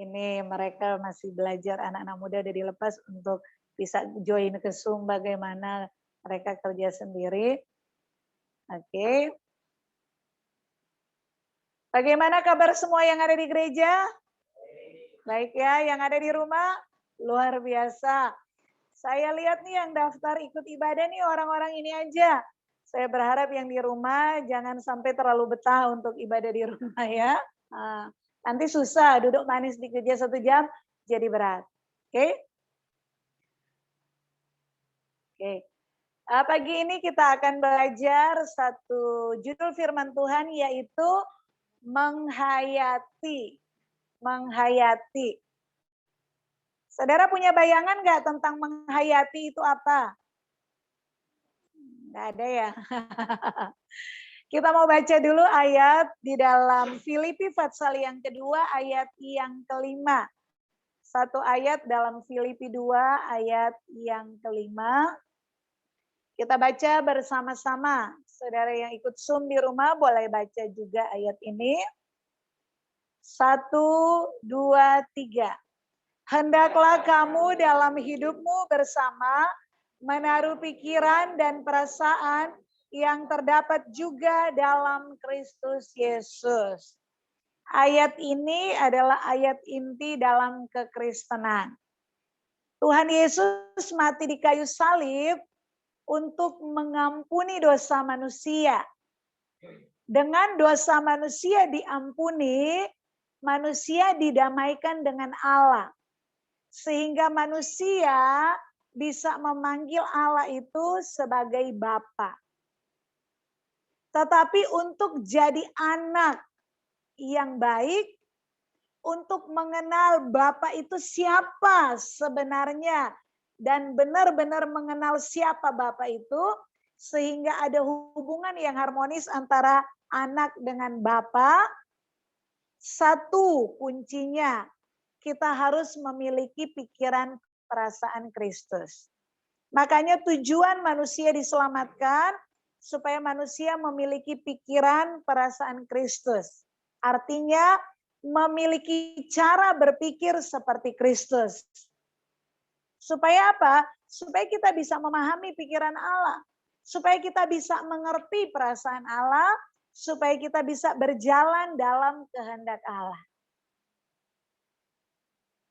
Ini mereka masih belajar, anak-anak muda udah dilepas untuk bisa join ke Zoom bagaimana mereka kerja sendiri. Oke. Bagaimana kabar semua yang ada di gereja? Baik ya, yang ada di rumah? Luar biasa. Saya lihat nih yang daftar ikut ibadah nih orang-orang ini aja. Saya berharap yang di rumah jangan sampai terlalu betah untuk ibadah di rumah ya. Nah, nanti susah duduk manis di gereja 1 jam jadi berat. Oke? Oke. Pagi ini kita akan belajar satu judul firman Tuhan yaitu menghayati. Menghayati. Saudara punya bayangan nggak tentang menghayati itu apa? Nggak ada ya. Kita mau baca dulu ayat di dalam Filipi pasal yang kedua ayat yang kelima. Satu ayat dalam Filipi 2 ayat yang kelima. Kita baca bersama-sama. Saudara yang ikut Zoom di rumah boleh baca juga ayat ini. 1, 2, 3. Hendaklah kamu dalam hidupmu bersama menaruh pikiran dan perasaan yang terdapat juga dalam Kristus Yesus. Ayat ini adalah ayat inti dalam kekristenan. Tuhan Yesus mati di kayu salib untuk mengampuni dosa manusia. Dengan dosa manusia diampuni, manusia didamaikan dengan Allah. Sehingga manusia bisa memanggil Allah itu sebagai Bapa. Tetapi untuk jadi anak yang baik, untuk mengenal Bapa itu siapa sebenarnya, dan benar-benar mengenal siapa Bapa itu, sehingga ada hubungan yang harmonis antara anak dengan Bapa. Satu kuncinya, kita harus memiliki pikiran perasaan Kristus. Makanya tujuan manusia diselamatkan supaya manusia memiliki pikiran perasaan Kristus. Artinya memiliki cara berpikir seperti Kristus. Supaya apa? Supaya kita bisa memahami pikiran Allah. Supaya kita bisa mengerti perasaan Allah. Supaya kita bisa berjalan dalam kehendak Allah.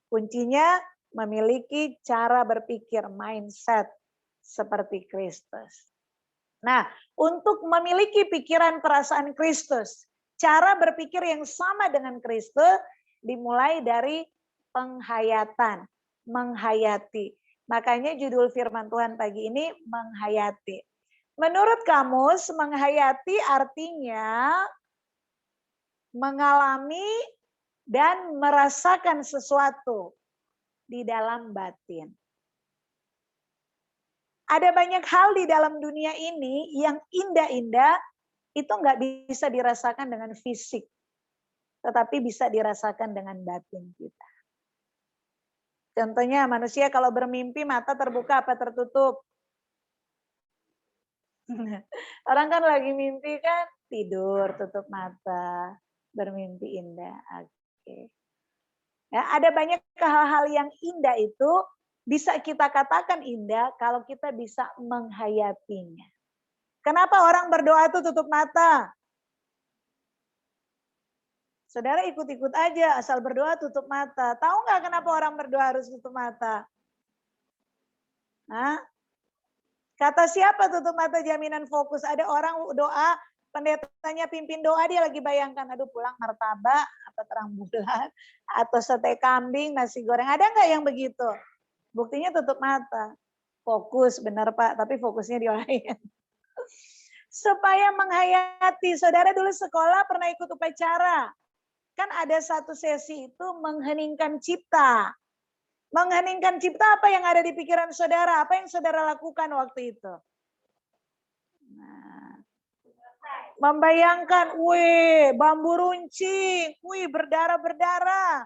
Kuncinya memiliki cara berpikir, mindset seperti Kristus. Nah, untuk memiliki pikiran perasaan Kristus, cara berpikir yang sama dengan Kristus dimulai dari penghayatan, menghayati. Makanya judul firman Tuhan pagi ini menghayati. Menurut kamus, menghayati artinya mengalami dan merasakan sesuatu di dalam batin. Ada banyak hal di dalam dunia ini yang indah-indah itu nggak bisa dirasakan dengan fisik, tetapi bisa dirasakan dengan batin kita. Contohnya manusia kalau bermimpi mata terbuka apa tertutup? Orang kan lagi mimpi kan tidur, tutup mata, bermimpi indah. Oke. Ya, ada banyak hal-hal yang indah itu bisa kita katakan indah kalau kita bisa menghayatinya. Kenapa orang berdoa itu tutup mata? Saudara ikut-ikut aja, asal berdoa tutup mata. Tahu nggak kenapa orang berdoa harus tutup mata? Hah? Kata siapa tutup mata jaminan fokus? Ada orang doa, pendetanya pimpin doa, dia lagi bayangkan, aduh pulang martabak, apa terang bulan, atau sate kambing, nasi goreng. Ada nggak yang begitu? Buktinya tutup mata. Fokus, benar Pak, tapi fokusnya di lain. Supaya menghayati, saudara dulu sekolah pernah ikut upacara. Kan ada satu sesi itu mengheningkan cipta. Mengheningkan cipta apa yang ada di pikiran saudara? Apa yang saudara lakukan waktu itu? Nah, membayangkan, wih, bambu runcing, wih, berdarah-berdarah.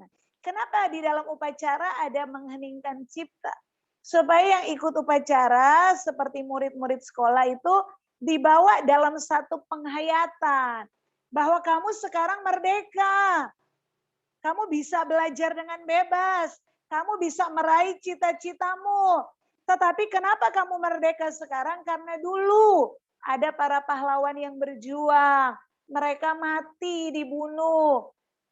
Nah, kenapa di dalam upacara ada mengheningkan cipta? Supaya yang ikut upacara seperti murid-murid sekolah itu dibawa dalam satu penghayatan. Bahwa kamu sekarang merdeka. Kamu bisa belajar dengan bebas. Kamu bisa meraih cita-citamu. Tetapi kenapa kamu merdeka sekarang? Karena dulu ada para pahlawan yang berjuang. Mereka mati, dibunuh.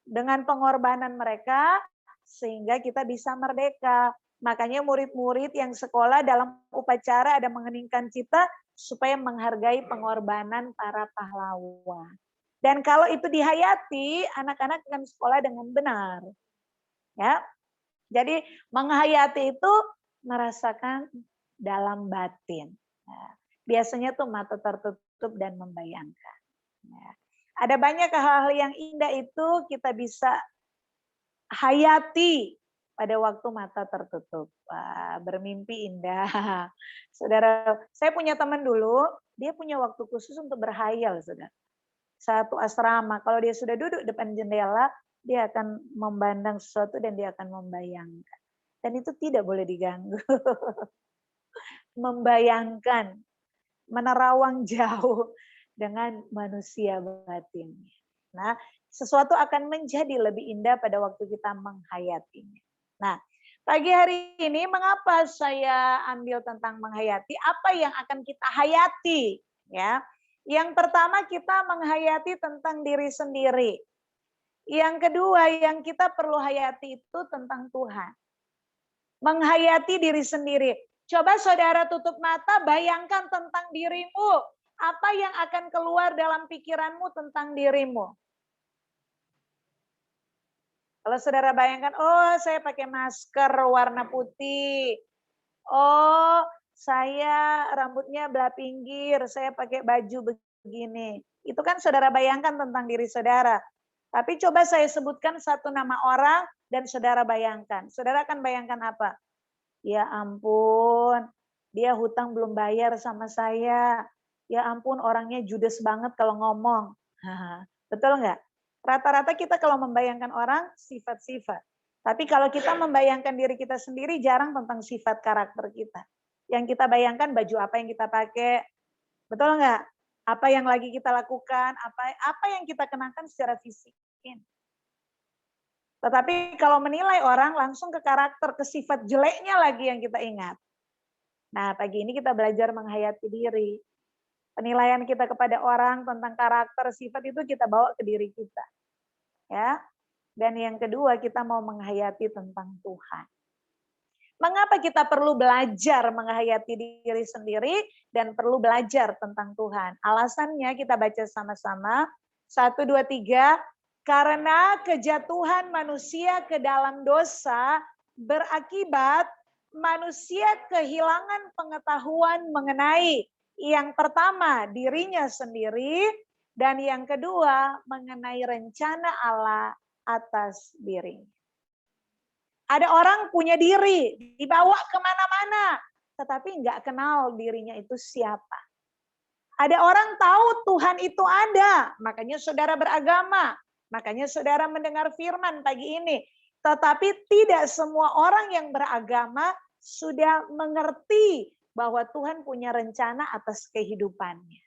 Dengan pengorbanan mereka, sehingga kita bisa merdeka. Makanya murid-murid yang sekolah dalam upacara ada mengeningkan cita supaya menghargai pengorbanan para pahlawan. Dan kalau itu dihayati, anak-anak akan sekolah dengan benar. Ya. Jadi menghayati itu merasakan dalam batin. Nah, biasanya tuh mata tertutup dan membayangkan. Nah, ada banyak hal-hal yang indah itu kita bisa hayati pada waktu mata tertutup. Wah, bermimpi indah. Saudara, saya punya teman dulu, dia punya waktu khusus untuk berhayal, saudara. Satu asrama, kalau dia sudah duduk depan jendela, dia akan memandang sesuatu dan dia akan membayangkan. Dan itu tidak boleh diganggu. Membayangkan, menerawang jauh dengan manusia batinnya. Nah, sesuatu akan menjadi lebih indah pada waktu kita menghayatinya. Nah, pagi hari ini mengapa saya ambil tentang menghayati? Apa yang akan kita hayati? Ya, yang pertama kita menghayati tentang diri sendiri. Yang kedua yang kita perlu hayati itu tentang Tuhan. Menghayati diri sendiri. Coba saudara tutup mata, bayangkan tentang dirimu. Apa yang akan keluar dalam pikiranmu tentang dirimu? Kalau saudara bayangkan, oh saya pakai masker warna putih. Oh saya rambutnya belah pinggir, saya pakai baju begini. Itu kan saudara bayangkan tentang diri saudara. Tapi coba saya sebutkan satu nama orang dan saudara bayangkan. Saudara akan bayangkan apa? Ya ampun, dia hutang belum bayar sama saya. Ya ampun, orangnya judes banget kalau ngomong. Betul nggak? Rata-rata kita kalau membayangkan orang, sifat-sifat. Tapi kalau kita membayangkan diri kita sendiri, jarang tentang sifat karakter kita. Yang kita bayangkan baju apa yang kita pakai. Betul nggak? Apa yang lagi kita lakukan, apa yang kita kenakan secara fisik. Tetapi kalau menilai orang langsung ke karakter, ke sifat jeleknya lagi yang kita ingat. Nah, pagi ini kita belajar menghayati diri. Penilaian kita kepada orang tentang karakter, sifat itu kita bawa ke diri kita. Ya. Dan yang kedua, kita mau menghayati tentang Tuhan. Mengapa kita perlu belajar menghayati diri sendiri dan perlu belajar tentang Tuhan? Alasannya kita baca sama-sama. 1, 2, 3. Karena kejatuhan manusia ke dalam dosa berakibat manusia kehilangan pengetahuan mengenai yang pertama dirinya sendiri dan yang kedua mengenai rencana Allah atas dirinya. Ada orang punya diri, dibawa kemana-mana, tetapi nggak kenal dirinya itu siapa. Ada orang tahu Tuhan itu ada, makanya saudara beragama, makanya saudara mendengar firman pagi ini. Tetapi tidak semua orang yang beragama sudah mengerti bahwa Tuhan punya rencana atas kehidupannya.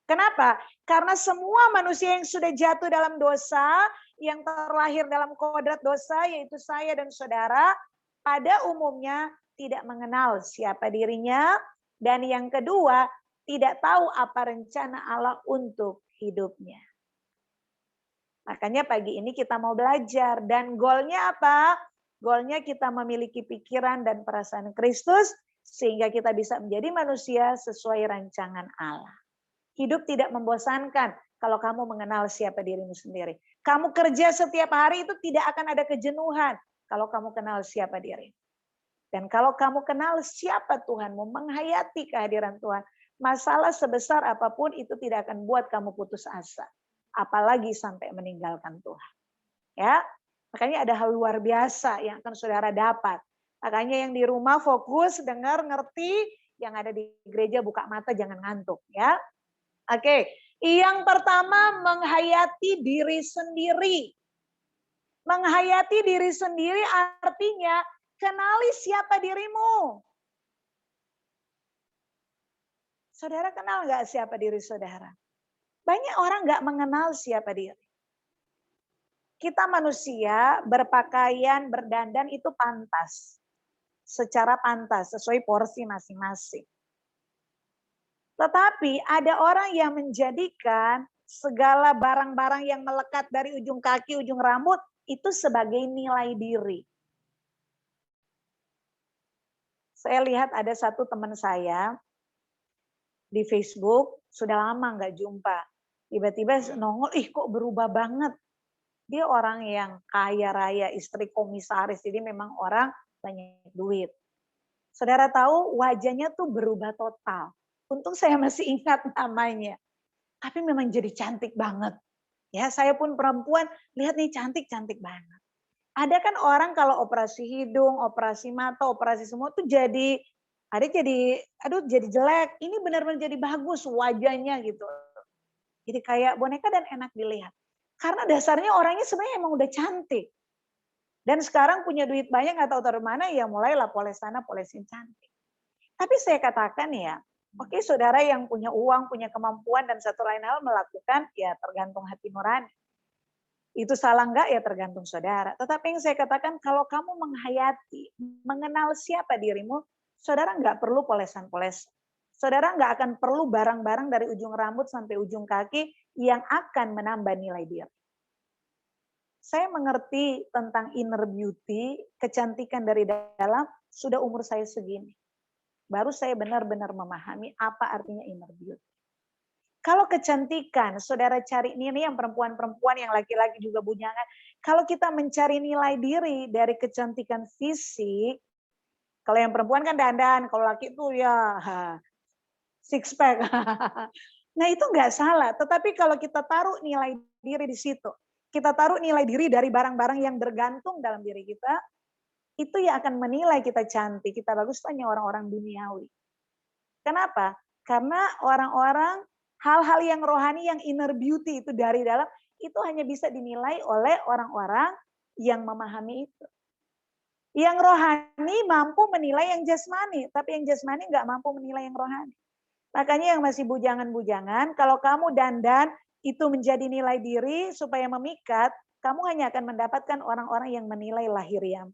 Kenapa? Karena semua manusia yang sudah jatuh dalam dosa, yang terlahir dalam kodrat dosa, yaitu saya dan saudara, pada umumnya tidak mengenal siapa dirinya, dan yang kedua, tidak tahu apa rencana Allah untuk hidupnya. Makanya pagi ini kita mau belajar, dan goalnya apa? Goalnya kita memiliki pikiran dan perasaan Kristus, sehingga kita bisa menjadi manusia sesuai rancangan Allah. Hidup tidak membosankan kalau kamu mengenal siapa dirimu sendiri. Kamu kerja setiap hari itu tidak akan ada kejenuhan kalau kamu kenal siapa diri. Dan kalau kamu kenal siapa Tuhanmu, menghayati kehadiran Tuhan, masalah sebesar apapun itu tidak akan buat kamu putus asa. Apalagi sampai meninggalkan Tuhan. Ya, makanya ada hal luar biasa yang akan saudara dapat. Makanya yang di rumah fokus, dengar, ngerti, yang ada di gereja buka mata, jangan ngantuk ya. Oke, yang pertama menghayati diri sendiri. Menghayati diri sendiri artinya kenali siapa dirimu. Saudara kenal nggak siapa diri saudara? Banyak orang nggak mengenal siapa diri. Kita manusia berpakaian, berdandan itu pantas. Secara pantas, sesuai porsi masing-masing. Tetapi ada orang yang menjadikan segala barang-barang yang melekat dari ujung kaki, ujung rambut, itu sebagai nilai diri. Saya lihat ada satu teman saya di Facebook, sudah lama nggak jumpa. Tiba-tiba nongol, kok berubah banget. Dia orang yang kaya raya, istri komisaris, jadi memang orang banyak duit. Saudara tahu wajahnya tuh berubah total. Untung saya masih ingat namanya. Tapi memang jadi cantik banget. Ya, saya pun perempuan, lihat nih cantik-cantik banget. Ada kan orang kalau operasi hidung, operasi mata, operasi semua tuh jadi jadi jelek. Ini benar-benar jadi bagus wajahnya gitu. Jadi kayak boneka dan enak dilihat. Karena dasarnya orangnya sebenarnya emang udah cantik. Dan sekarang punya duit banyak nggak tahu dari mana, ya mulailah poles sana, polesin cantik. Tapi saya katakan ya, oke saudara yang punya uang, punya kemampuan dan satu lain hal melakukan, ya tergantung hati nurani. Itu salah enggak ya tergantung saudara. Tetapi yang saya katakan kalau kamu menghayati, mengenal siapa dirimu, saudara nggak perlu polesan-polesan. Saudara nggak akan perlu barang-barang dari ujung rambut sampai ujung kaki yang akan menambah nilai diri. Saya mengerti tentang inner beauty, kecantikan dari dalam, sudah umur saya segini. Baru saya benar-benar memahami apa artinya inner beauty. Kalau kecantikan, saudara cari ini yang perempuan-perempuan, yang laki-laki juga bujangan. Kalau kita mencari nilai diri dari kecantikan fisik, kalau yang perempuan kan dandan, kalau laki itu ya six pack. Nah itu nggak salah, tetapi kalau kita taruh nilai diri di situ, kita taruh nilai diri dari barang-barang yang bergantung dalam diri kita, itu yang akan menilai kita cantik, kita bagus, hanya orang-orang duniawi. Kenapa? Karena orang-orang hal-hal yang rohani, yang inner beauty itu dari dalam, itu hanya bisa dinilai oleh orang-orang yang memahami itu. Yang rohani mampu menilai yang jasmani, tapi yang jasmani nggak mampu menilai yang rohani. Makanya yang masih bujangan-bujangan, kalau kamu dandan, itu menjadi nilai diri supaya memikat, kamu hanya akan mendapatkan orang-orang yang menilai lahiriahmu.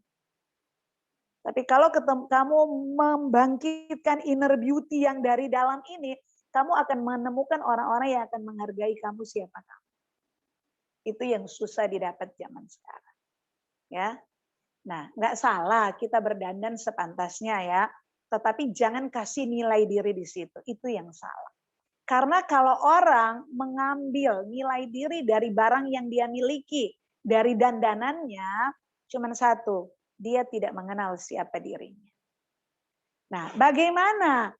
Tapi kalau kamu membangkitkan inner beauty yang dari dalam ini, kamu akan menemukan orang-orang yang akan menghargai kamu siapa kamu. Itu yang susah didapat zaman sekarang. Ya, nah nggak salah kita berdandan sepantasnya ya, tetapi jangan kasih nilai diri di situ. Itu yang salah. Karena kalau orang mengambil nilai diri dari barang yang dia miliki, dari dandanannya, cuma satu, dia tidak mengenal siapa dirinya. Nah, bagaimana?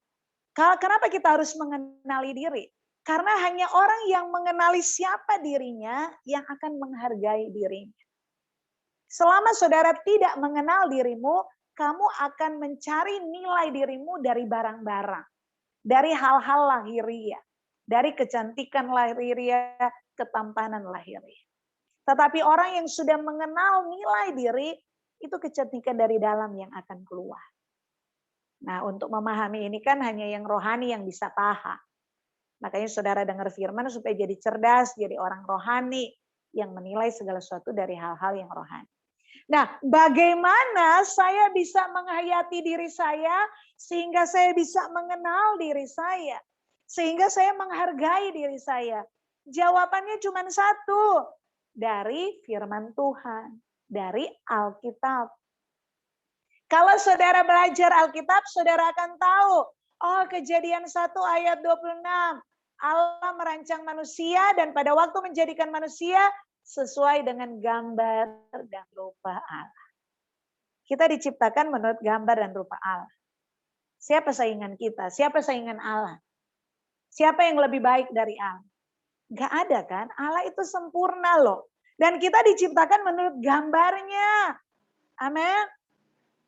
Kenapa kita harus mengenali diri? Karena hanya orang yang mengenali siapa dirinya yang akan menghargai dirinya. Selama saudara tidak mengenal dirimu, kamu akan mencari nilai dirimu dari barang-barang. Dari hal-hal lahiriah, dari kecantikan lahiriah, ketampanan lahiriah. Tetapi orang yang sudah mengenal nilai diri, itu kecantikan dari dalam yang akan keluar. Nah, untuk memahami ini kan hanya yang rohani yang bisa paham. Makanya saudara dengar firman supaya jadi cerdas, jadi orang rohani yang menilai segala sesuatu dari hal-hal yang rohani. Nah, bagaimana saya bisa menghayati diri saya sehingga saya bisa mengenal diri saya, sehingga saya menghargai diri saya? Jawabannya cuma satu, dari firman Tuhan, dari Alkitab. Kalau saudara belajar Alkitab, saudara akan tahu, oh Kejadian 1 ayat 26, Allah merancang manusia dan pada waktu menjadikan manusia, sesuai dengan gambar dan rupa Allah. Kita diciptakan menurut gambar dan rupa Allah. Siapa saingan kita? Siapa saingan Allah? Siapa yang lebih baik dari Allah? Gak ada kan? Allah itu sempurna loh. Dan kita diciptakan menurut gambarnya. Amin.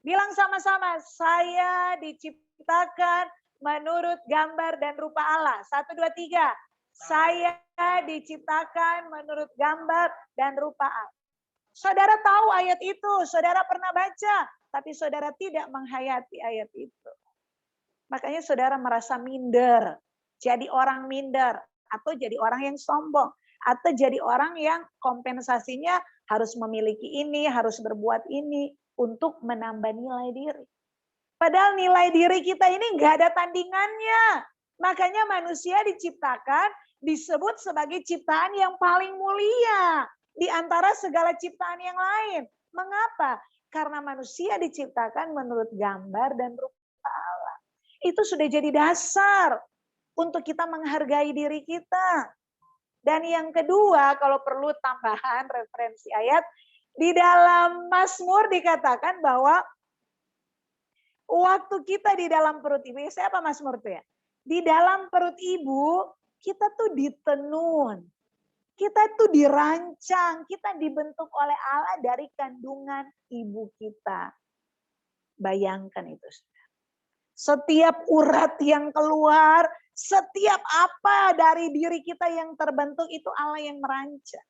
Bilang sama-sama, saya diciptakan menurut gambar dan rupa Allah. 1, 2, 3. Saya diciptakan menurut gambar dan rupa Allah. Saudara tahu ayat itu, saudara pernah baca, tapi saudara tidak menghayati ayat itu. Makanya saudara merasa minder, jadi orang minder, atau jadi orang yang sombong. Atau jadi orang yang kompensasinya harus memiliki ini, harus berbuat ini untuk menambah nilai diri. Padahal nilai diri kita ini nggak ada tandingannya. Makanya manusia diciptakan disebut sebagai ciptaan yang paling mulia di antara segala ciptaan yang lain. Mengapa? Karena manusia diciptakan menurut gambar dan rupa Allah. Itu sudah jadi dasar untuk kita menghargai diri kita. Dan yang kedua, kalau perlu tambahan referensi ayat, di dalam Mazmur dikatakan bahwa waktu kita di dalam perut ibu, siapa Mazmur itu ya? Di dalam perut ibu, kita tuh ditenun. Kita tuh dirancang, kita dibentuk oleh Allah dari kandungan ibu kita. Bayangkan itu. Setiap urat yang keluar, setiap apa dari diri kita yang terbentuk itu Allah yang merancang.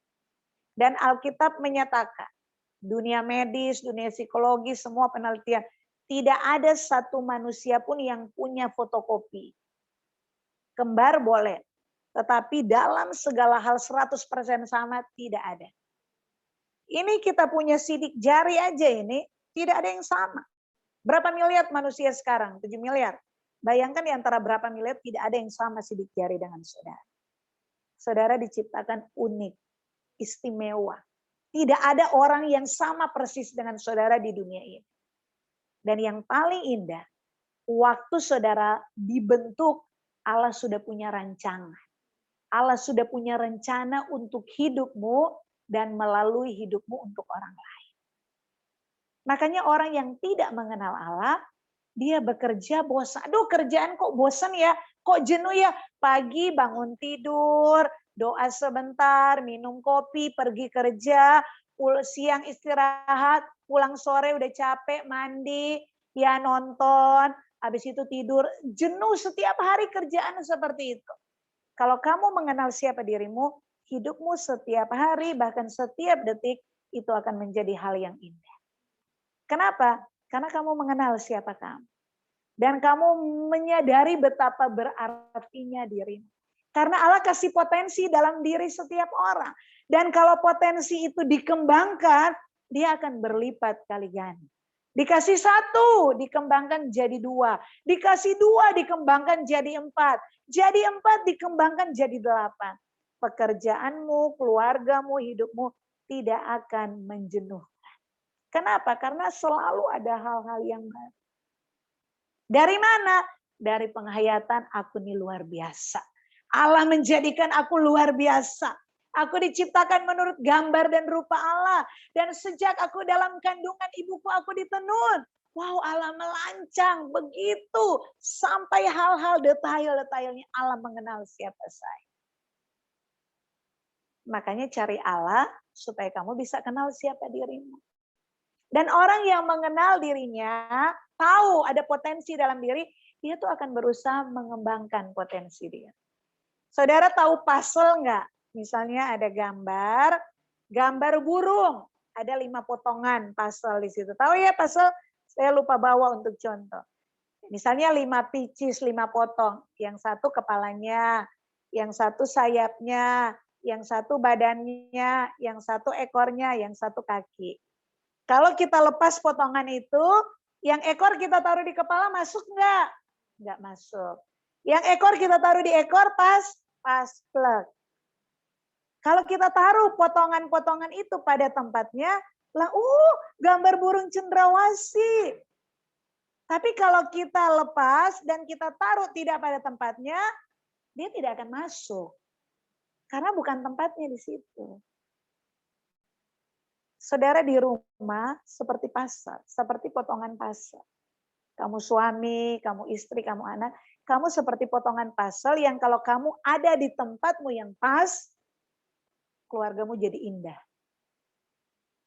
Dan Alkitab menyatakan, dunia medis, dunia psikologi, semua penelitian, tidak ada satu manusia pun yang punya fotokopi. Kembar boleh, tetapi dalam segala hal 100% sama tidak ada. Ini kita punya sidik jari aja ini, tidak ada yang sama. Berapa miliar manusia sekarang? 7 miliar. Bayangkan di antara berapa miliar tidak ada yang sama sidik jari dengan saudara. Saudara diciptakan unik, istimewa. Tidak ada orang yang sama persis dengan saudara di dunia ini. Dan yang paling indah, waktu saudara dibentuk, Allah sudah punya rancangan. Allah sudah punya rencana untuk hidupmu dan melalui hidupmu untuk orang lain. Makanya orang yang tidak mengenal Allah, dia bekerja bosan. Aduh kerjaan kok bosan ya, kok jenuh ya. Pagi bangun tidur, doa sebentar, minum kopi, pergi kerja, siang istirahat, pulang sore udah capek, mandi, ya nonton, habis itu tidur. Jenuh setiap hari kerjaan seperti itu. Kalau kamu mengenal siapa dirimu, hidupmu setiap hari, bahkan setiap detik, itu akan menjadi hal yang indah. Kenapa? Karena kamu mengenal siapa kamu. Dan kamu menyadari betapa berartinya dirimu. Karena Allah kasih potensi dalam diri setiap orang. Dan kalau potensi itu dikembangkan, dia akan berlipat kali ganda. Dikasih 1, dikembangkan jadi 2. Dikasih 2, dikembangkan jadi 4. Jadi 4, dikembangkan jadi 8. Pekerjaanmu, keluargamu, hidupmu tidak akan menjenuhkan. Kenapa? Karena selalu ada hal-hal yang baru. Dari mana? Dari penghayatan aku ini luar biasa. Allah menjadikan aku luar biasa. Aku diciptakan menurut gambar dan rupa Allah. Dan sejak aku dalam kandungan ibuku aku ditenun. Wow, Allah melancang begitu. Sampai hal-hal detail-detailnya Allah mengenal siapa saya. Makanya cari Allah supaya kamu bisa kenal siapa dirimu. Dan orang yang mengenal dirinya, tahu ada potensi dalam diri, dia tuh akan berusaha mengembangkan potensi dia. Saudara tahu puzzle nggak? Misalnya ada gambar burung, ada 5 potongan puzzle di situ. Tahu ya puzzle? Saya lupa bawa untuk contoh. Misalnya 5 pieces, 5 potong. Yang satu kepalanya, yang satu sayapnya, yang satu badannya, yang satu ekornya, yang satu kaki. Kalau kita lepas potongan itu, yang ekor kita taruh di kepala masuk nggak? Nggak masuk. Yang ekor kita taruh di ekor pas plug. Kalau kita taruh potongan-potongan itu pada tempatnya, gambar burung cendrawasih. Tapi kalau kita lepas dan kita taruh tidak pada tempatnya, dia tidak akan masuk. Karena bukan tempatnya di situ. Saudara di rumah seperti pasar, seperti potongan pasar. Kamu suami, kamu istri, kamu anak, kamu seperti potongan puzzle yang kalau kamu ada di tempatmu yang pas, keluargamu jadi indah.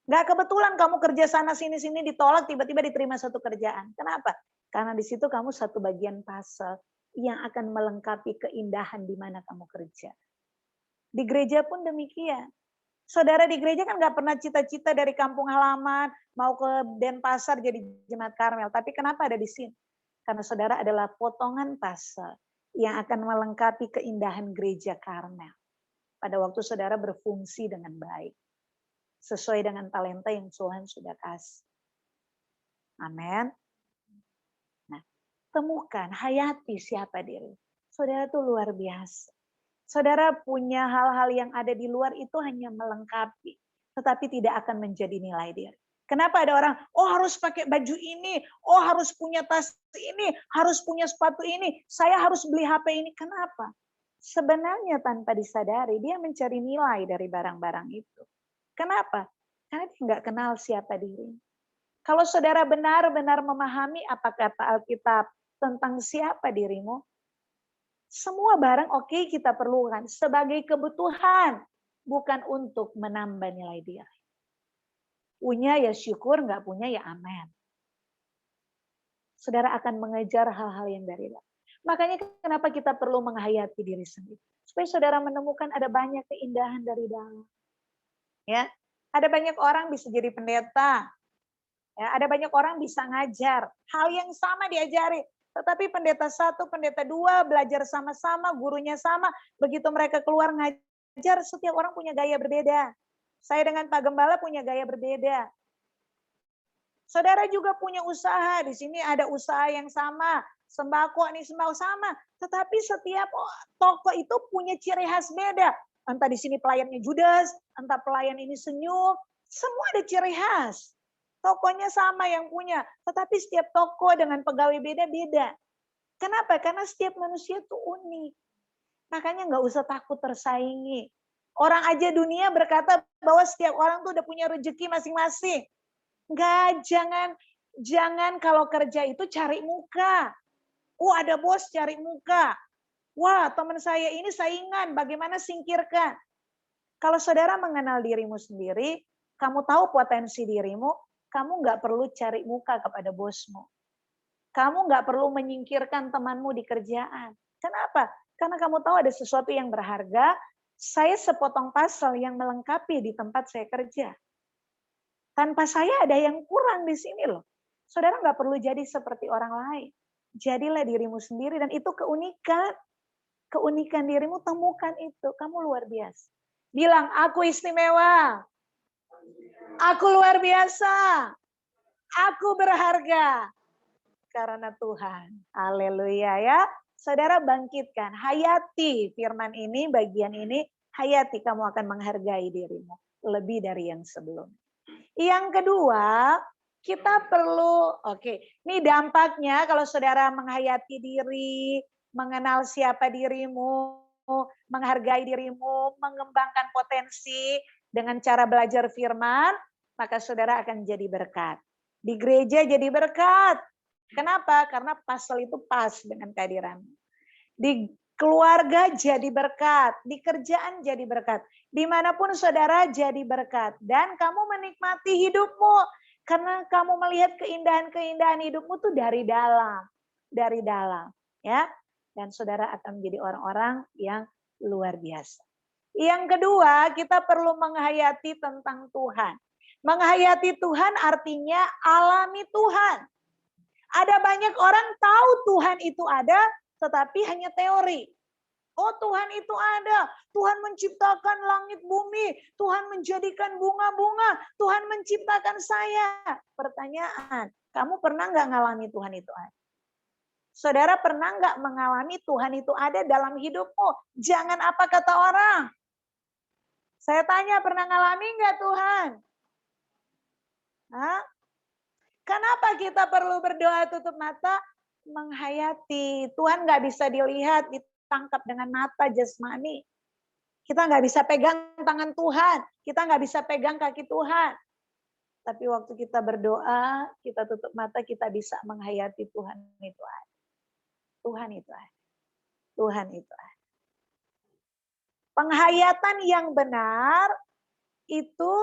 Gak kebetulan kamu kerja sana sini ditolak, tiba-tiba diterima satu kerjaan. Kenapa? Karena di situ kamu satu bagian puzzle yang akan melengkapi keindahan di mana kamu kerja. Di gereja pun demikian. Saudara di gereja kan gak pernah cita-cita dari kampung halaman, mau ke Denpasar jadi jemaat Karmel. Tapi kenapa ada di sini? Karena saudara adalah potongan puzzle yang akan melengkapi keindahan gereja Karmel. pada waktu saudara berfungsi dengan baik. Sesuai dengan talenta yang Tuhan sudah kasih. Amin. Nah, temukan, hayati siapa diri. Saudara tuh luar biasa. Saudara punya hal-hal yang ada di luar itu hanya melengkapi, tetapi tidak akan menjadi nilai diri. Kenapa ada orang, oh harus pakai baju ini, oh harus punya tas ini, harus punya sepatu ini, saya harus beli HP ini. Kenapa? Sebenarnya tanpa disadari dia mencari nilai dari barang-barang itu. Kenapa? Karena dia nggak kenal siapa diri. Kalau saudara benar-benar memahami apa kata Alkitab tentang siapa dirimu, semua barang oke kita perlukan sebagai kebutuhan, bukan untuk menambah nilai diri. Punya ya syukur, nggak punya ya amin. Saudara akan mengejar hal-hal yang dari dalam. Makanya kenapa kita perlu menghayati diri sendiri. Supaya saudara menemukan ada banyak keindahan dari dalam. Ya, ada banyak orang bisa jadi pendeta. Ya, ada banyak orang bisa ngajar. Hal yang sama diajari. Tetapi pendeta satu, pendeta dua, belajar sama-sama, gurunya sama. Begitu mereka keluar ngajar, setiap orang punya gaya berbeda. Saya dengan Pak Gembala punya gaya berbeda. Saudara juga punya usaha. Di sini ada usaha yang sama. Sembako, ini sembako sama. Tetapi setiap toko itu punya ciri khas beda. Entah di sini pelayannya judes, entah pelayan ini senyum. Semua ada ciri khas. Tokonya sama yang punya, tetapi setiap toko dengan pegawai beda-beda. Kenapa? Karena setiap manusia itu unik. Makanya nggak usah takut tersaingi. Orang aja dunia berkata bahwa setiap orang tuh udah punya rezeki masing-masing. Nggak, jangan kalau kerja itu cari muka. Oh ada bos cari muka. Wah teman saya ini saingan, bagaimana singkirkan? Kalau saudara mengenal dirimu sendiri, kamu tahu potensi dirimu, kamu nggak perlu cari muka kepada bosmu. Kamu nggak perlu menyingkirkan temanmu di kerjaan. Kenapa? Karena kamu tahu ada sesuatu yang berharga, saya sepotong pasal yang melengkapi di tempat saya kerja. Tanpa saya ada yang kurang di sini loh. Saudara nggak perlu jadi seperti orang lain. Jadilah dirimu sendiri dan itu keunikan. Keunikan dirimu, temukan itu. Kamu luar biasa. Bilang, aku istimewa. Aku luar biasa. Aku berharga. Karena Tuhan. Haleluya ya. Saudara bangkitkan. Hayati firman ini, bagian ini. Hayati, kamu akan menghargai dirimu. Lebih dari yang sebelumnya. Yang kedua, kita perlu, ini dampaknya kalau saudara menghayati diri, mengenal siapa dirimu, menghargai dirimu, mengembangkan potensi dengan cara belajar firman, maka saudara akan jadi berkat. Di gereja jadi berkat. Kenapa? Karena pasal itu pas dengan kehadiran. Di keluarga jadi berkat, di kerjaan jadi berkat. Dimanapun saudara jadi berkat. Dan kamu menikmati hidupmu. Karena kamu melihat keindahan-keindahan hidupmu tuh dari dalam. Dari dalam. Ya. Dan saudara akan menjadi orang-orang yang luar biasa. Yang kedua, kita perlu menghayati tentang Tuhan. Menghayati Tuhan artinya alami Tuhan. Ada banyak orang tahu Tuhan itu ada, tetapi hanya teori. Oh Tuhan itu ada, Tuhan menciptakan langit bumi, Tuhan menjadikan bunga-bunga, Tuhan menciptakan saya. Pertanyaan, kamu pernah nggak ngalami Tuhan itu ada? Saudara pernah nggak mengalami Tuhan itu ada dalam hidupmu? Jangan apa kata orang. Saya tanya, pernah ngalami nggak Tuhan? Hah? Kenapa kita perlu berdoa tutup mata? Menghayati. Tuhan nggak bisa dilihat, ditangkap dengan mata jasmani. Kita nggak bisa pegang tangan Tuhan. Kita nggak bisa pegang kaki Tuhan. Tapi waktu kita berdoa, kita tutup mata, kita bisa menghayati Tuhan itu ada. Tuhan itu ada. Tuhan itu ada. Penghayatan yang benar itu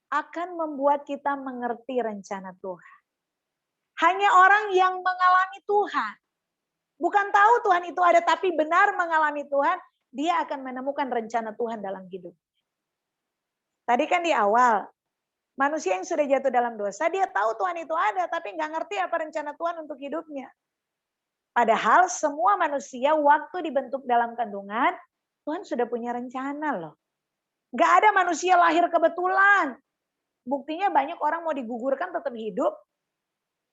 akan membuat kita mengerti rencana Tuhan. Hanya orang yang mengalami Tuhan, bukan tahu Tuhan itu ada, tapi benar mengalami Tuhan, dia akan menemukan rencana Tuhan dalam hidup. Tadi kan di awal, manusia yang sudah jatuh dalam dosa, dia tahu Tuhan itu ada, tapi nggak ngerti apa rencana Tuhan untuk hidupnya. Padahal semua manusia waktu dibentuk dalam kandungan, Tuhan sudah punya rencana loh. Gak ada manusia lahir kebetulan. Buktinya banyak orang mau digugurkan tetap hidup.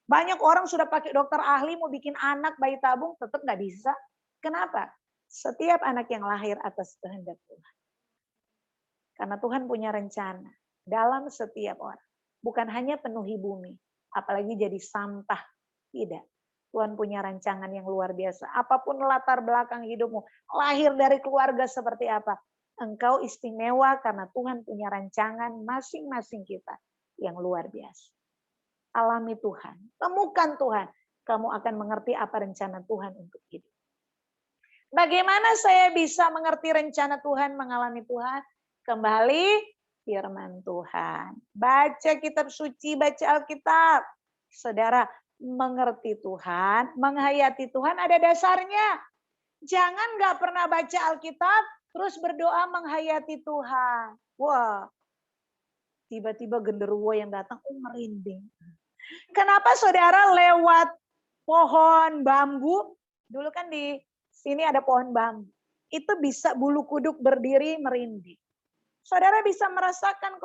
Banyak orang sudah pakai dokter ahli mau bikin anak bayi tabung tetap nggak bisa. Kenapa? Setiap anak yang lahir atas kehendak Tuhan. Karena Tuhan punya rencana dalam setiap orang. Bukan hanya penuhi bumi, apalagi jadi sampah. Tidak. Tuhan punya rancangan yang luar biasa. Apapun latar belakang hidupmu, lahir dari keluarga seperti apa, engkau istimewa karena Tuhan punya rancangan masing-masing kita yang luar biasa. Alami Tuhan, temukan Tuhan, kamu akan mengerti apa rencana Tuhan untuk hidup. Bagaimana saya bisa mengerti rencana Tuhan, mengalami Tuhan? Kembali firman Tuhan. Baca kitab suci, baca Alkitab. Saudara, mengerti Tuhan, menghayati Tuhan ada dasarnya. Jangan nggak pernah baca Alkitab, terus berdoa menghayati Tuhan. Wah, tiba-tiba genderuwo yang datang, merinding. Kenapa saudara lewat pohon bambu? Dulu kan di sini ada pohon bambu. Itu bisa bulu kuduk berdiri merinding. Saudara bisa merasakan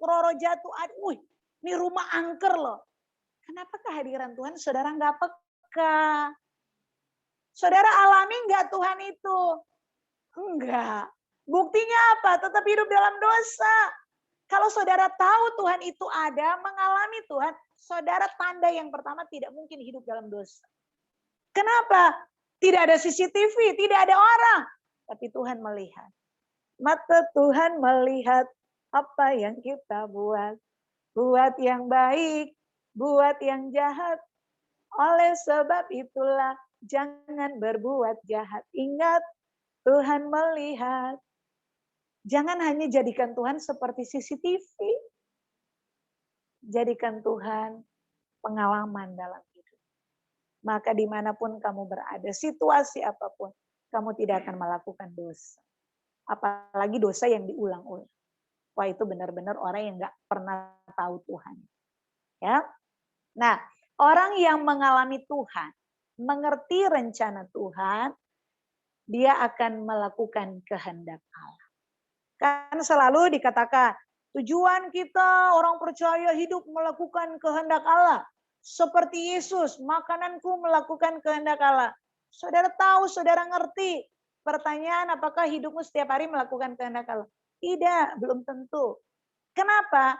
roro jatuh. Wih, ini rumah angker loh. Kenapa kehadiran Tuhan saudara nggak peka? Saudara alami nggak Tuhan itu? Enggak. Buktinya apa? Tetap hidup dalam dosa. Kalau saudara tahu Tuhan itu ada, mengalami Tuhan, saudara tanda yang pertama tidak mungkin hidup dalam dosa. Kenapa? Tidak ada CCTV, tidak ada orang. Tapi Tuhan melihat. Mata Tuhan melihat apa yang kita buat. Buat yang baik, buat yang jahat. Oleh sebab itulah jangan berbuat jahat. Ingat, Tuhan melihat. Jangan hanya jadikan Tuhan seperti CCTV. Jadikan Tuhan pengalaman dalam hidup. Maka dimanapun kamu berada, situasi apapun, kamu tidak akan melakukan dosa. Apalagi dosa yang diulang-ulang. Wah, itu benar-benar orang yang nggak pernah tahu Tuhan. Ya. Nah, orang yang mengalami Tuhan, mengerti rencana Tuhan, dia akan melakukan kehendak Allah. Kan selalu dikatakan, tujuan kita orang percaya hidup melakukan kehendak Allah. Seperti Yesus, makananku melakukan kehendak Allah. Saudara tahu, saudara ngerti. Pertanyaan, apakah hidupmu setiap hari melakukan kehendak Allah? Tidak, belum tentu. Kenapa?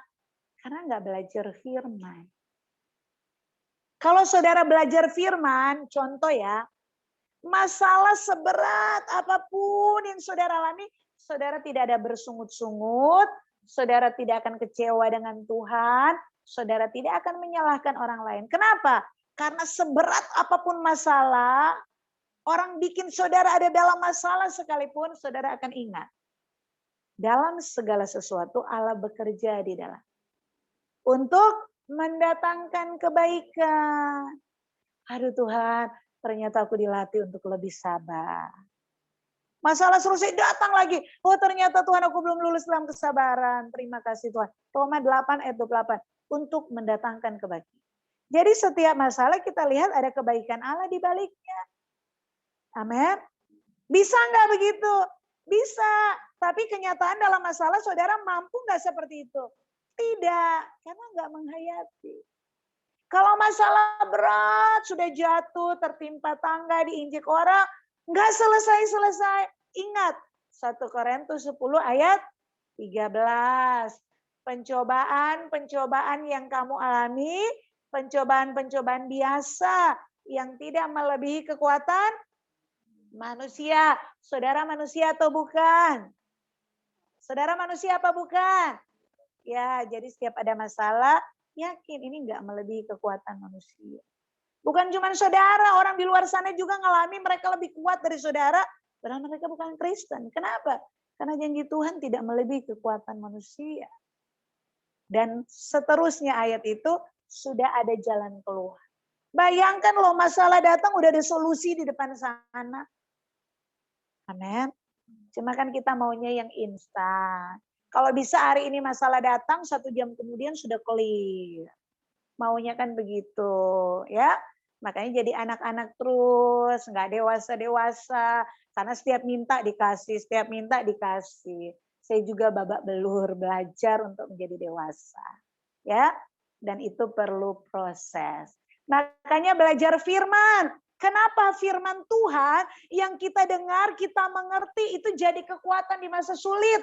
Karena nggak belajar firman. Kalau saudara belajar firman, contoh ya, masalah seberat apapun yang saudara alami, saudara tidak ada bersungut-sungut, saudara tidak akan kecewa dengan Tuhan, saudara tidak akan menyalahkan orang lain. Kenapa? Karena seberat apapun masalah, orang bikin saudara ada dalam masalah sekalipun, saudara akan ingat. Dalam segala sesuatu Allah bekerja di dalam. Untuk mendatangkan kebaikan. Aduh Tuhan, ternyata aku dilatih untuk lebih sabar. Masalah selesai datang lagi. Oh ternyata Tuhan aku belum lulus dalam kesabaran. Terima kasih Tuhan. Roma 8 ayat 28. Untuk mendatangkan kebaikan. Jadi setiap masalah kita lihat ada kebaikan Allah di baliknya. Amin. Bisa nggak begitu? Bisa. Tapi kenyataan dalam masalah saudara mampu nggak seperti itu? Tidak. Karena nggak menghayati. Kalau masalah berat, sudah jatuh, tertimpa tangga, diinjek orang, nggak selesai-selesai. Ingat, 1 Korintus 10 ayat 13. Pencobaan yang kamu alami, pencobaan-pencobaan biasa yang tidak melebihi kekuatan manusia. Saudara manusia atau bukan? Saudara manusia apa bukan? Ya, jadi setiap ada masalah, yakin ini enggak melebihi kekuatan manusia. Bukan cuma saudara, orang di luar sana juga ngalami mereka lebih kuat dari saudara, padahal mereka bukan Kristen. Kenapa? Karena janji Tuhan tidak melebihi kekuatan manusia. Dan seterusnya ayat itu sudah ada jalan keluar. Bayangkan loh masalah datang udah ada solusi di depan sana. Amin. Cuma kan kita maunya yang instan. Kalau bisa hari ini masalah datang, 1 jam kemudian sudah clear. Maunya kan begitu, ya. Makanya jadi anak-anak terus, nggak dewasa-dewasa. Karena setiap minta dikasih, setiap minta dikasih. Saya juga babak belur belajar untuk menjadi dewasa. Ya, dan itu perlu proses. Makanya belajar firman. Kenapa firman Tuhan yang kita dengar, kita mengerti itu jadi kekuatan di masa sulit.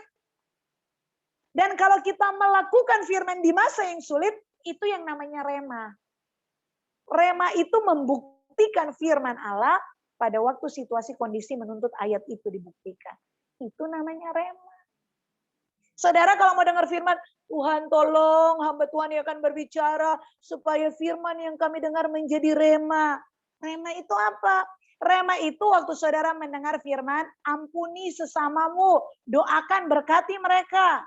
Dan kalau kita melakukan firman di masa yang sulit, itu yang namanya rema. Rema itu membuktikan firman Allah pada waktu situasi kondisi menuntut ayat itu dibuktikan. Itu namanya rema. Saudara kalau mau dengar firman, Tuhan tolong hamba Tuhan yang akan berbicara supaya firman yang kami dengar menjadi rema. Rema itu apa? Rema itu waktu saudara mendengar firman, ampuni sesamamu, doakan berkati mereka.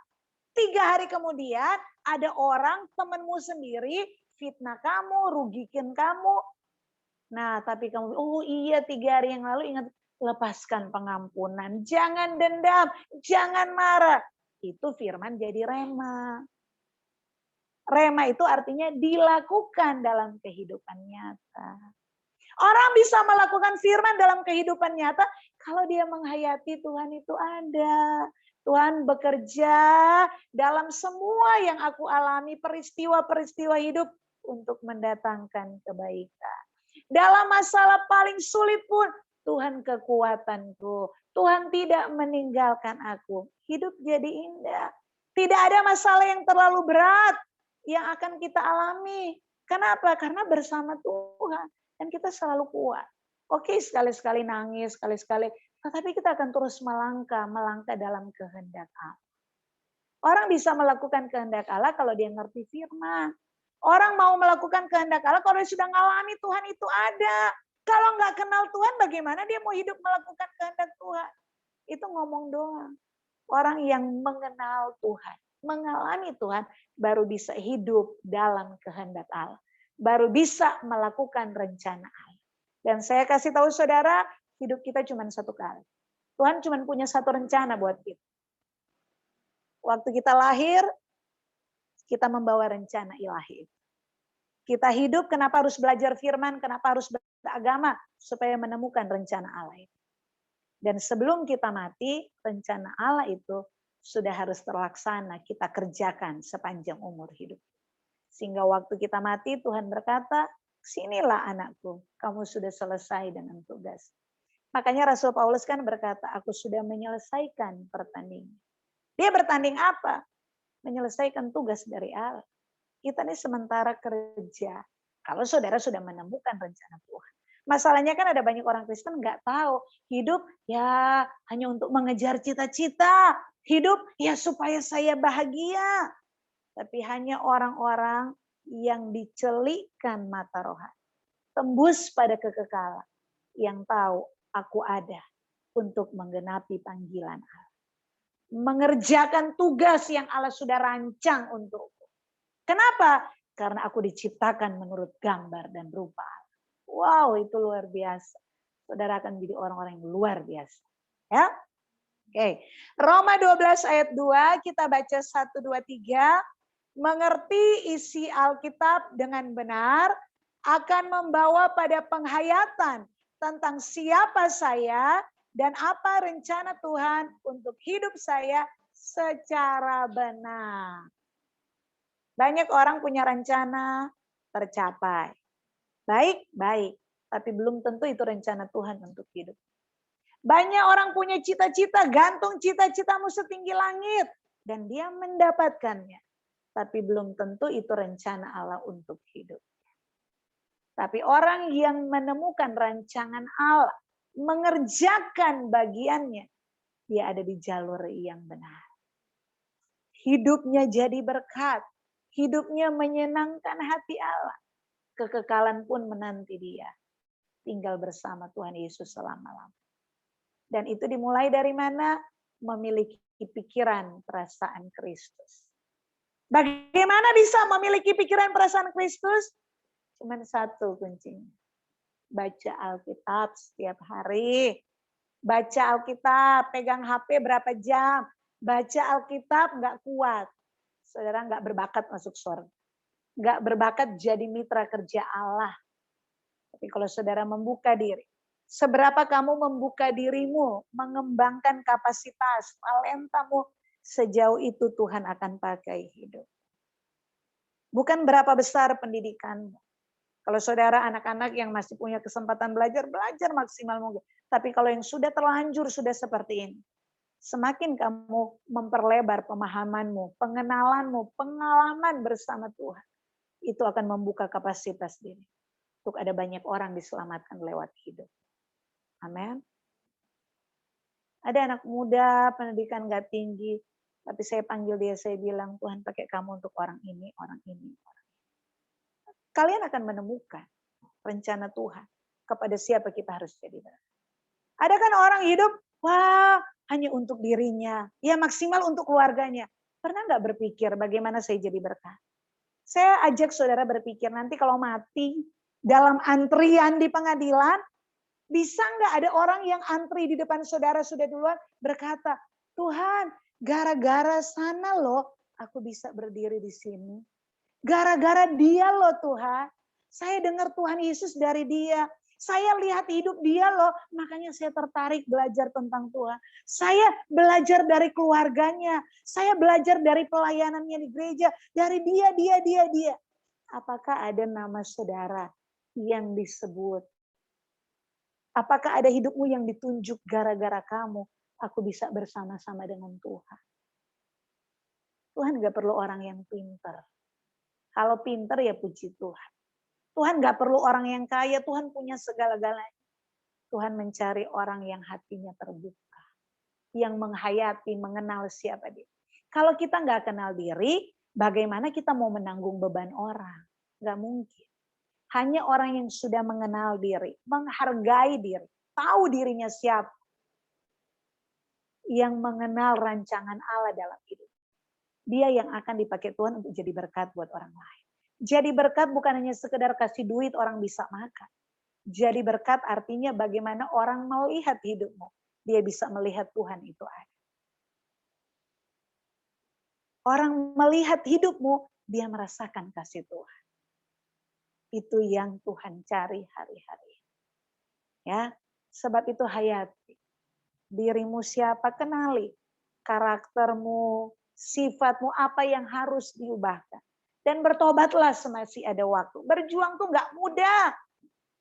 3 hari kemudian ada orang temanmu sendiri fitnah kamu, rugikan kamu. Nah tapi kamu, oh iya 3 hari yang lalu ingat, lepaskan pengampunan. Jangan dendam, jangan marah. Itu firman jadi rema. Rema itu artinya dilakukan dalam kehidupan nyata. Orang bisa melakukan firman dalam kehidupan nyata kalau dia menghayati Tuhan itu ada. Tuhan bekerja dalam semua yang aku alami, peristiwa-peristiwa hidup untuk mendatangkan kebaikan. Dalam masalah paling sulit pun, Tuhan kekuatanku. Tuhan tidak meninggalkan aku. Hidup jadi indah. Tidak ada masalah yang terlalu berat yang akan kita alami. Kenapa? Karena bersama Tuhan. Dan kita selalu kuat. Oke, sekali-sekali nangis, sekali-sekali. Tetapi kita akan terus melangkah dalam kehendak Allah. Orang bisa melakukan kehendak Allah kalau dia ngerti firman. Orang mau melakukan kehendak Allah kalau dia sudah ngalami Tuhan itu ada. Kalau nggak kenal Tuhan, bagaimana dia mau hidup melakukan kehendak Tuhan? Itu ngomong doang. Orang yang mengenal Tuhan, mengalami Tuhan, baru bisa hidup dalam kehendak Allah. Baru bisa melakukan rencana Allah. Dan saya kasih tahu saudara, hidup kita cuma 1 kali. Tuhan cuma punya 1 rencana buat kita. Waktu kita lahir, kita membawa rencana ilahi. Kita hidup, kenapa harus belajar firman, kenapa harus beragama, supaya menemukan rencana Allah itu. Dan sebelum kita mati, rencana Allah itu sudah harus terlaksana, kita kerjakan sepanjang umur hidup. Sehingga waktu kita mati, Tuhan berkata, sinilah anakku, kamu sudah selesai dengan tugas. Makanya Rasul Paulus kan berkata, aku sudah menyelesaikan pertandingan. Dia bertanding apa? Menyelesaikan tugas dari Allah. Kita ini sementara kerja. Kalau saudara sudah menemukan rencana Tuhan. Masalahnya kan ada banyak orang Kristen nggak tahu. Hidup ya hanya untuk mengejar cita-cita. Hidup ya supaya saya bahagia. Tapi hanya orang-orang yang dicelikkan mata rohani. Tembus pada kekekalan. Yang tahu aku ada untuk menggenapi panggilan Allah. Mengerjakan tugas yang Allah sudah rancang untukku. Kenapa? Karena aku diciptakan menurut gambar dan rupa Allah. Wow, itu luar biasa. Saudara akan menjadi orang-orang yang luar biasa. Ya? Oke. Roma 12 ayat 2, kita baca 1, 2, 3. Mengerti isi Alkitab dengan benar akan membawa pada penghayatan tentang siapa saya dan apa rencana Tuhan untuk hidup saya secara benar. Banyak orang punya rencana tercapai. Baik, baik. Tapi belum tentu itu rencana Tuhan untuk hidup. Banyak orang punya cita-cita, gantung cita-citamu setinggi langit. Dan dia mendapatkannya. Tapi belum tentu itu rencana Allah untuk hidup. Tapi orang yang menemukan rancangan Allah, mengerjakan bagiannya, dia ada di jalur yang benar. Hidupnya jadi berkat. Hidupnya menyenangkan hati Allah. Kekekalan pun menanti dia. Tinggal bersama Tuhan Yesus selama-lamanya. Dan itu dimulai dari mana? Memiliki pikiran perasaan Kristus. Bagaimana bisa memiliki pikiran perasaan Kristus? Cuman 1 kuncinya. Baca Alkitab setiap hari. Baca Alkitab, pegang HP berapa jam. Baca Alkitab nggak kuat. Saudara nggak berbakat masuk surga. Nggak berbakat jadi mitra kerja Allah. Tapi kalau saudara membuka diri, Seberapa kamu membuka dirimu, mengembangkan kapasitas, talentamu, sejauh itu Tuhan akan pakai hidup. Bukan berapa besar pendidikanmu. Kalau saudara anak-anak yang masih punya kesempatan belajar, belajar maksimal mungkin. Tapi kalau yang sudah terlanjur, sudah seperti ini. Semakin kamu memperlebar pemahamanmu, pengenalanmu, pengalaman bersama Tuhan. Itu akan membuka kapasitas diri. Untuk ada banyak orang diselamatkan lewat hidup. Amin. Ada anak muda, pendidikan gak tinggi. Tapi saya panggil dia, saya bilang, Tuhan pakai kamu untuk orang ini, orang ini, orang ini. Kalian akan menemukan rencana Tuhan kepada siapa kita harus jadi berkat. Ada kan orang hidup, wah hanya untuk dirinya, ya maksimal untuk keluarganya. Pernah nggak berpikir bagaimana saya jadi berkat? Saya ajak saudara berpikir nanti kalau mati dalam antrian di pengadilan, bisa nggak ada orang yang antri di depan saudara sudah duluan berkata, Tuhan gara-gara sana loh aku bisa berdiri di sini. Gara-gara dia loh Tuhan, saya dengar Tuhan Yesus dari dia. Saya lihat hidup dia loh, makanya saya tertarik belajar tentang Tuhan. Saya belajar dari keluarganya, saya belajar dari pelayanannya di gereja, dari dia. Apakah ada nama saudara yang disebut? Apakah ada hidupmu yang ditunjuk gara-gara kamu? Aku bisa bersama-sama dengan Tuhan. Tuhan gak perlu orang yang pintar. Kalau pintar ya puji Tuhan. Tuhan gak perlu orang yang kaya, Tuhan punya segala-galanya. Tuhan mencari orang yang hatinya terbuka. Yang menghayati, mengenal siapa dia. Kalau kita gak kenal diri, bagaimana kita mau menanggung beban orang? Gak mungkin. Hanya orang yang sudah mengenal diri, menghargai diri, tahu dirinya siapa. Yang mengenal rancangan Allah dalam hidup. Dia yang akan dipakai Tuhan untuk jadi berkat buat orang lain. Jadi berkat bukan hanya sekedar kasih duit orang bisa makan. Jadi berkat artinya bagaimana orang melihat hidupmu. Dia bisa melihat Tuhan itu ada. Orang melihat hidupmu, dia merasakan kasih Tuhan. Itu yang Tuhan cari hari-hari. Ya, sebab itu hayati. Dirimu siapa, kenali. Karaktermu, sifatmu, apa yang harus diubahkan. Dan bertobatlah semasih ada waktu. Berjuang tuh gak mudah.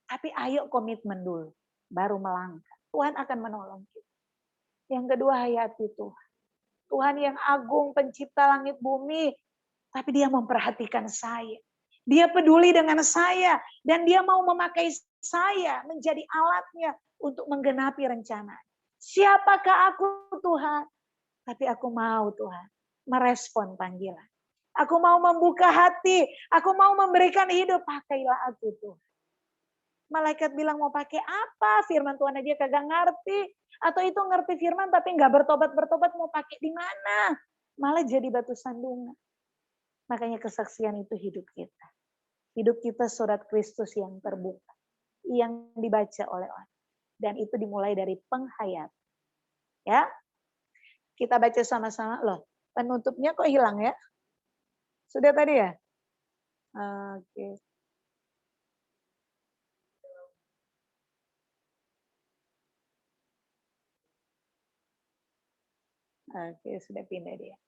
Tapi ayo komitmen dulu. Baru melangkah. Tuhan akan menolong kita. Yang kedua hayati Tuhan. Tuhan yang agung pencipta langit bumi. Tapi dia memperhatikan saya. Dia peduli dengan saya. Dan dia mau memakai saya menjadi alatnya untuk menggenapi rencana. Siapakah aku Tuhan? Tapi aku mau Tuhan merespon panggilan. Aku mau membuka hati. Aku mau memberikan hidup. Pakailah aku Tuhan. Malaikat bilang mau pakai apa? Firman Tuhan aja kagak ngerti. Atau itu ngerti firman tapi nggak bertobat-bertobat mau pakai di mana? Malah jadi batu sandungan. Makanya kesaksian itu hidup kita. Hidup kita surat Kristus yang terbuka. Yang dibaca oleh orang. Dan itu dimulai dari penghayatan. Ya. Kita baca sama-sama. Loh, penutupnya kok hilang ya? Sudah tadi ya? Oke. Oke, sudah pindah dia.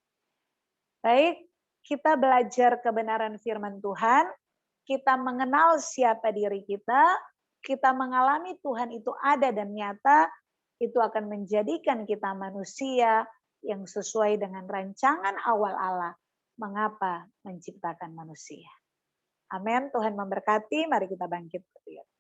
Baik, kita belajar kebenaran firman Tuhan, kita mengenal siapa diri kita mengalami Tuhan itu ada dan nyata, itu akan menjadikan kita manusia yang sesuai dengan rancangan awal Allah. Mengapa menciptakan manusia? Amin. Tuhan memberkati. Mari kita bangkit berdiri.